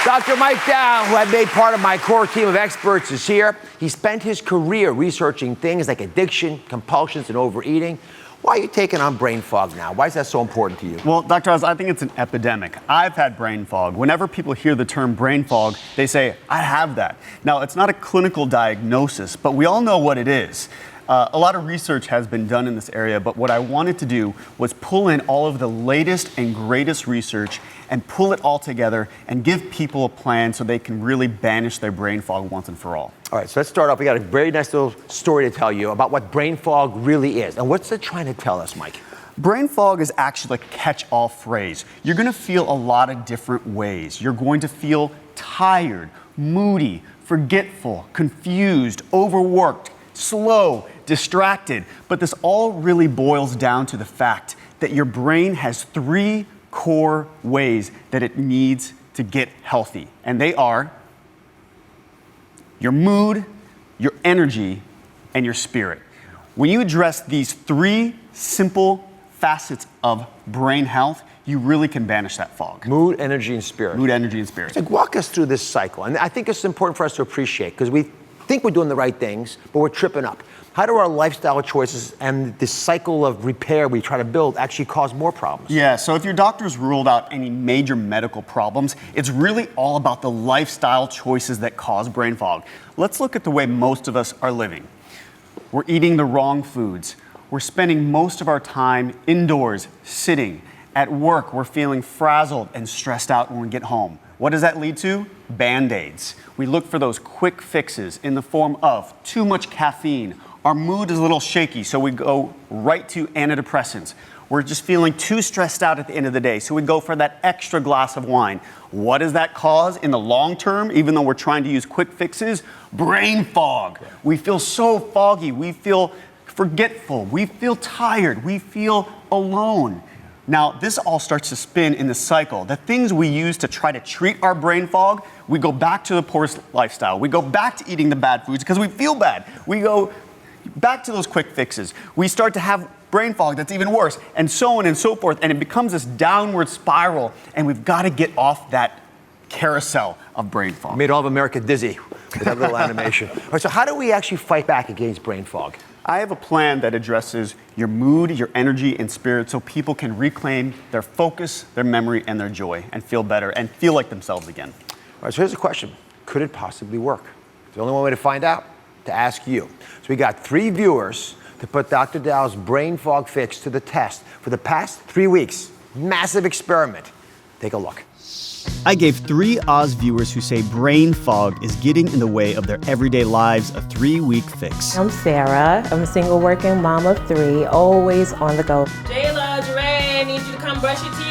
Dr. Mike Dow, who I made part of my core team of experts, is here. He spent his career researching things like addiction, compulsions, and overeating. Why are you taking on brain fog now? Why is that so important to you? Well, Dr. Oz, I think it's an epidemic. I've had brain fog. Whenever people hear the term brain fog, they say, I have that. Now, it's not a clinical diagnosis, but we all know what it is. A lot of research has been done in this area, but what I wanted to do was pull in all of the latest and greatest research and pull it all together and give people a plan so they can really banish their brain fog once and for all. All right, so let's start off. We got a very nice little story to tell you about what brain fog really is. And what's it trying to tell us, Mike? Brain fog is actually a catch-all phrase. You're going to feel a lot of different ways. You're going to feel tired, moody, forgetful, confused, overworked, slow, distracted. But this all really boils down to the fact that your brain has three core ways that it needs to get healthy. And they are your mood, your energy, and your spirit. When you address these three simple facets of brain health, you really can banish that fog. Mood, energy, and spirit. Mood, energy, and spirit. So walk us through this cycle. And I think it's important for us to appreciate, because we think we're doing the right things, but we're tripping up. How do our lifestyle choices and this cycle of repair we try to build actually cause more problems? Yeah, so if your doctor's ruled out any major medical problems, it's really all about the lifestyle choices that cause brain fog. Let's look at the way most of us are living. We're eating the wrong foods. We're spending most of our time indoors, sitting. At work, we're feeling frazzled and stressed out when we get home. What does that lead to? Band-Aids. We look for those quick fixes in the form of too much caffeine. Our mood is a little shaky, so we go right to antidepressants. We're just feeling too stressed out at the end of the day, so we go for that extra glass of wine. What does that cause in the long term, even though we're trying to use quick fixes? Brain fog. We feel so foggy. We feel forgetful. We feel tired. We feel alone. Now, this all starts to spin in the cycle. The things we use to try to treat our brain fog, we go back to the poor lifestyle. We go back to eating the bad foods because we feel bad. We go back to those quick fixes. We start to have brain fog that's even worse, and so on and so forth, and it becomes this downward spiral, and we've got to get off that carousel of brain fog. Made all of America dizzy with that little animation. All right, so how do we actually fight back against brain fog? I have a plan that addresses your mood, your energy, and spirit so people can reclaim their focus, their memory, and their joy, and feel better, and feel like themselves again. All right, so here's the question. Could it possibly work? There's only one way to find out, to ask you. So we got 3 viewers to put Dr. Dow's brain fog fix to the test for the past 3 weeks. Massive experiment. Take a look. I gave 3 Oz viewers who say brain fog is getting in the way of their everyday lives a 3-week fix. I'm Sarah. I'm a single working mom of 3, always on the go. Jayla, Jeray, I need you to come brush your teeth.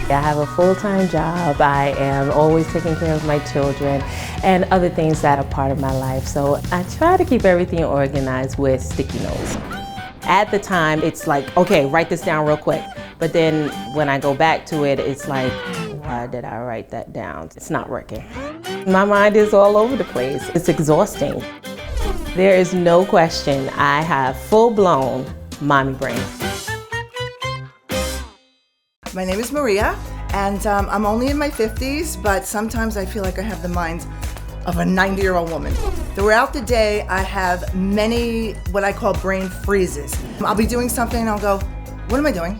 I have a full-time job. I am always taking care of my children and other things that are part of my life. So I try to keep everything organized with sticky notes. At the time, it's like, okay, write this down real quick. But then when I go back to it, it's like, why did I write that down? It's not working. My mind is all over the place. It's exhausting. There is no question I have full-blown mommy brain. My name is Maria, and I'm only in my 50s, but sometimes I feel like I have the mind of a 90-year-old woman. Throughout the day, I have many what I call brain freezes. I'll be doing something and I'll go, what am I doing?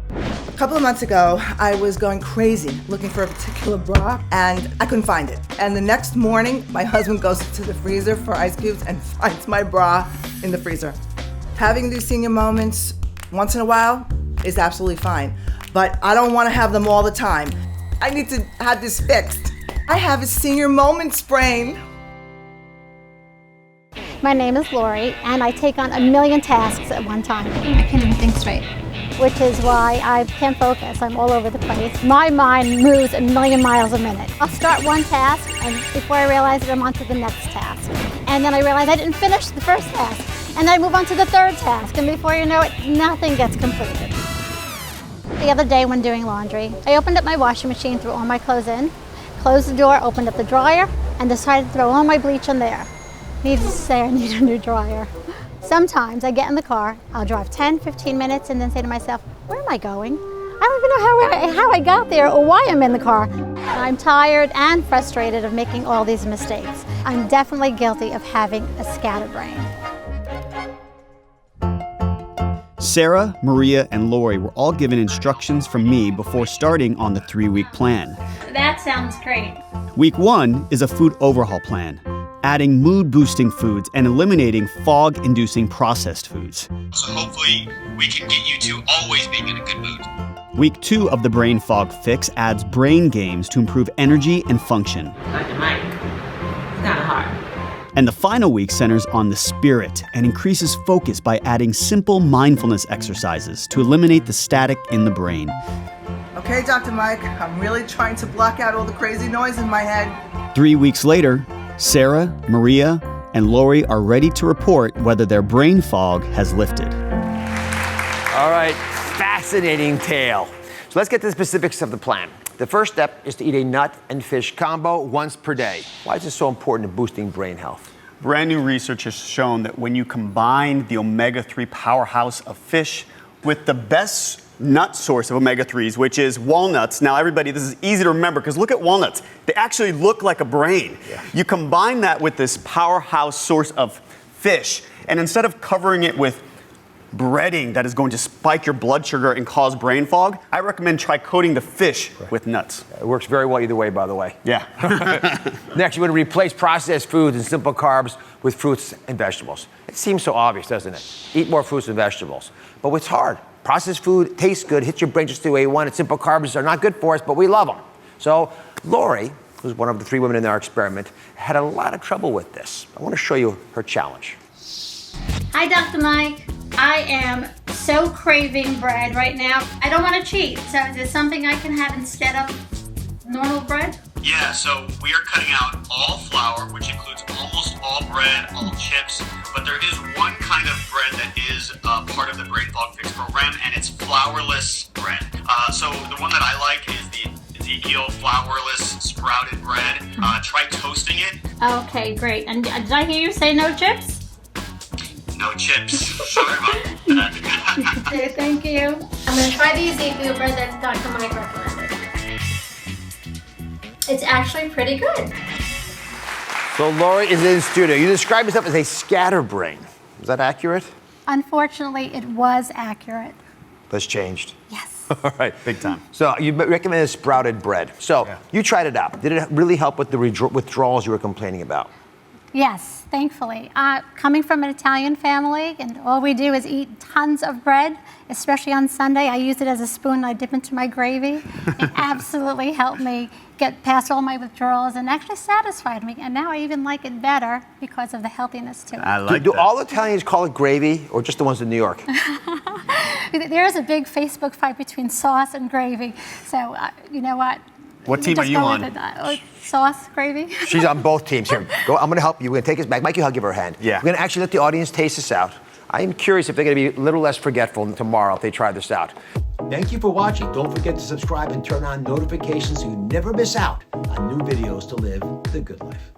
A couple of months ago, I was going crazy looking for a particular bra, and I couldn't find it. And the next morning, my husband goes to the freezer for ice cubes and finds my bra in the freezer. Having these senior moments once in a while is absolutely fine, but I don't want to have them all the time. I need to have this fixed. I have a senior moments brain. My name is Lori, and I take on a million tasks at one time. I can't even think straight. Which is why I can't focus. I'm all over the place. My mind moves a million miles a minute. I'll start one task, and before I realize it, I'm on to the next task. And then I realize I didn't finish the first task. And I move on to the third task, and before you know it, nothing gets completed. The other day when doing laundry, I opened up my washing machine, threw all my clothes in, closed the door, opened up the dryer, and decided to throw all my bleach in there. Needless to say, I need a new dryer. Sometimes I get in the car, I'll drive 10, 15 minutes and then say to myself, where am I going? I don't even know how I got there or why I'm in the car. I'm tired and frustrated of making all these mistakes. I'm definitely guilty of having a scatterbrain. Sarah, Maria, and Lori were all given instructions from me before starting on the 3-week plan. That sounds great. Week 1 is a food overhaul plan, adding mood-boosting foods and eliminating fog-inducing processed foods. So hopefully we can get you to always being in a good mood. Week 2 of the brain fog fix adds brain games to improve energy and function. Dr. Mike, it's kind of hard. And the final week centers on the spirit and increases focus by adding simple mindfulness exercises to eliminate the static in the brain. Okay, Dr. Mike, I'm really trying to block out all the crazy noise in my head. 3 weeks later, Sarah, Maria, and Lori are ready to report whether their brain fog has lifted. All right, fascinating tale. So let's get to the specifics of the plan. The first step is to eat a nut and fish combo once per day. Why is this so important in boosting brain health? Brand new research has shown that when you combine the omega-3 powerhouse of fish with the best nut source of omega-3s, which is walnuts. Now, everybody, this is easy to remember because look at walnuts. They actually look like a brain. Yeah. You combine that with this powerhouse source of fish, and instead of covering it with breading that is going to spike your blood sugar and cause brain fog, I recommend try coating the fish with nuts. It works very well either way, by the way. Yeah. Next, you want to replace processed foods and simple carbs with fruits and vegetables. It seems so obvious, doesn't it? Eat more fruits and vegetables. But it's hard. Processed food tastes good, hits your brain just the way you want it. Simple carbs are not good for us, but we love them. So Lori, who's one of the 3 women in our experiment, had a lot of trouble with this. I want to show you her challenge. Hi, Dr. Mike. I am so craving bread right now. I don't want to cheat. So is there something I can have instead of normal bread? Yeah, so we are cutting out all flour, which includes almost all bread, all chips, but there is one kind of bread that is part of the Brain Fog Fix program, and it's flourless bread. So the one that I like is the Ezekiel flourless sprouted bread. Try toasting it. Okay, great. And did I hear you say no chips? No chips. Sorry about that. Okay, thank you. I'm going to try the Ezekiel bread that Dr. Mike recommended. It's actually pretty good. So Lori is in studio. You describe yourself as a scatterbrain. Is that accurate? Unfortunately, it was accurate. That's changed. Yes. All right. Big time. So you recommended sprouted bread. So Yeah. you tried it out. Did it really help with the withdrawals you were complaining about? Yes, thankfully. Coming from an Italian family, and all we do is eat tons of bread, especially on Sunday. I use it as a spoon and I dip into my gravy. It absolutely helped me get past all my withdrawals and actually satisfied me. And now I even like it better because of the healthiness to it. I like Do that. all Italians call it gravy or just the ones in New York? There is a big Facebook fight between sauce and gravy. So, you know what? What team Just are you go on? with it. Sauce, gravy. She's on both teams. Here, go. I'm going to help you. We're going to take this back. Mikey, I'll give her a hand. Yeah. We're going to actually let the audience taste this out. I am curious if they're going to be a little less forgetful tomorrow if they try this out. Thank you for watching. Don't forget to subscribe and turn on notifications so you never miss out on new videos to live the good life.